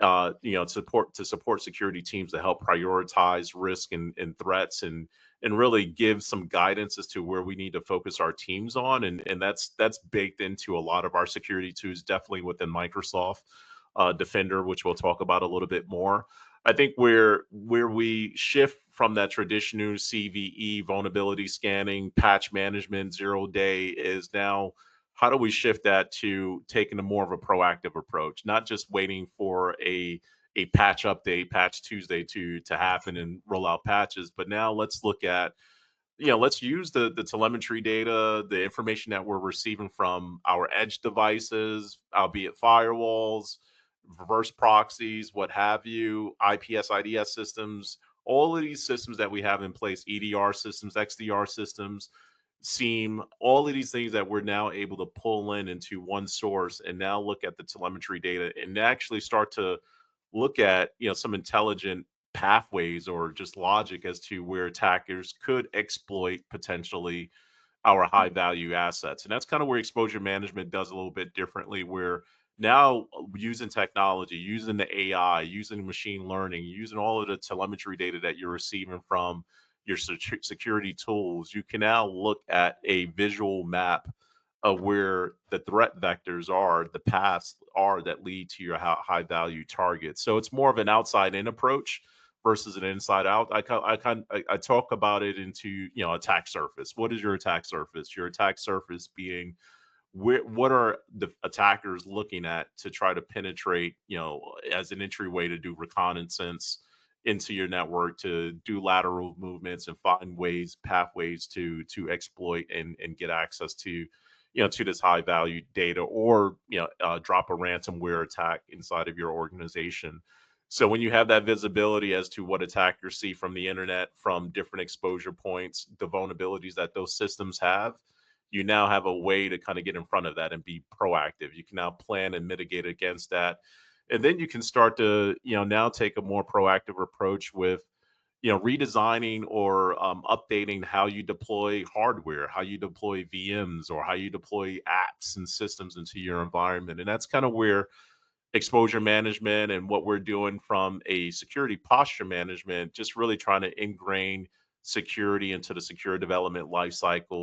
to support security teams to help prioritize risk and threats and really give some guidance as to where we need to focus our teams on. And that's baked into a lot of our security tools, definitely within Microsoft Defender, which we'll talk about a little bit more. I think where we shift from that traditional CVE vulnerability scanning, patch management, 0 day is now how do we shift that to taking a more of a proactive approach, not just waiting for a patch update, patch Tuesday to happen and roll out patches, but now let's look at let's use the telemetry data, the information that we're receiving from our edge devices, albeit firewalls, reverse proxies, what have you, IPS, IDS systems, all of these systems that we have in place, EDR systems, XDR systems, Seam, all of these things that we're now able to pull in into one source and now look at the telemetry data and actually start to look at some intelligent pathways or just logic as to where attackers could exploit potentially our high value assets. And that's kind of where exposure management does a little bit differently, where now using technology, using the AI, using machine learning, using all of the telemetry data that you're receiving from your security tools, you can now look at a visual map of where the threat vectors are, the paths are that lead to your high value targets. So it's more of an outside in approach versus an inside out. I talk about it into attack surface. What is your attack surface? Your attack surface being what are the attackers looking at to try to penetrate, as an entryway to do reconnaissance into your network, to do lateral movements and find ways, pathways to exploit and get access to this high value data, or drop a ransomware attack inside of your organization. So when you have that visibility as to what attackers see from the internet, from different exposure points, the vulnerabilities that those systems have, you now have a way to kind of get in front of that and be proactive. You can now plan and mitigate against that. And then you can start to, now take a more proactive approach with, redesigning or updating how you deploy hardware, how you deploy VMs, or how you deploy apps and systems into your environment. And that's kind of where exposure management and what we're doing from a security posture management, just really trying to ingrain security into the secure development lifecycle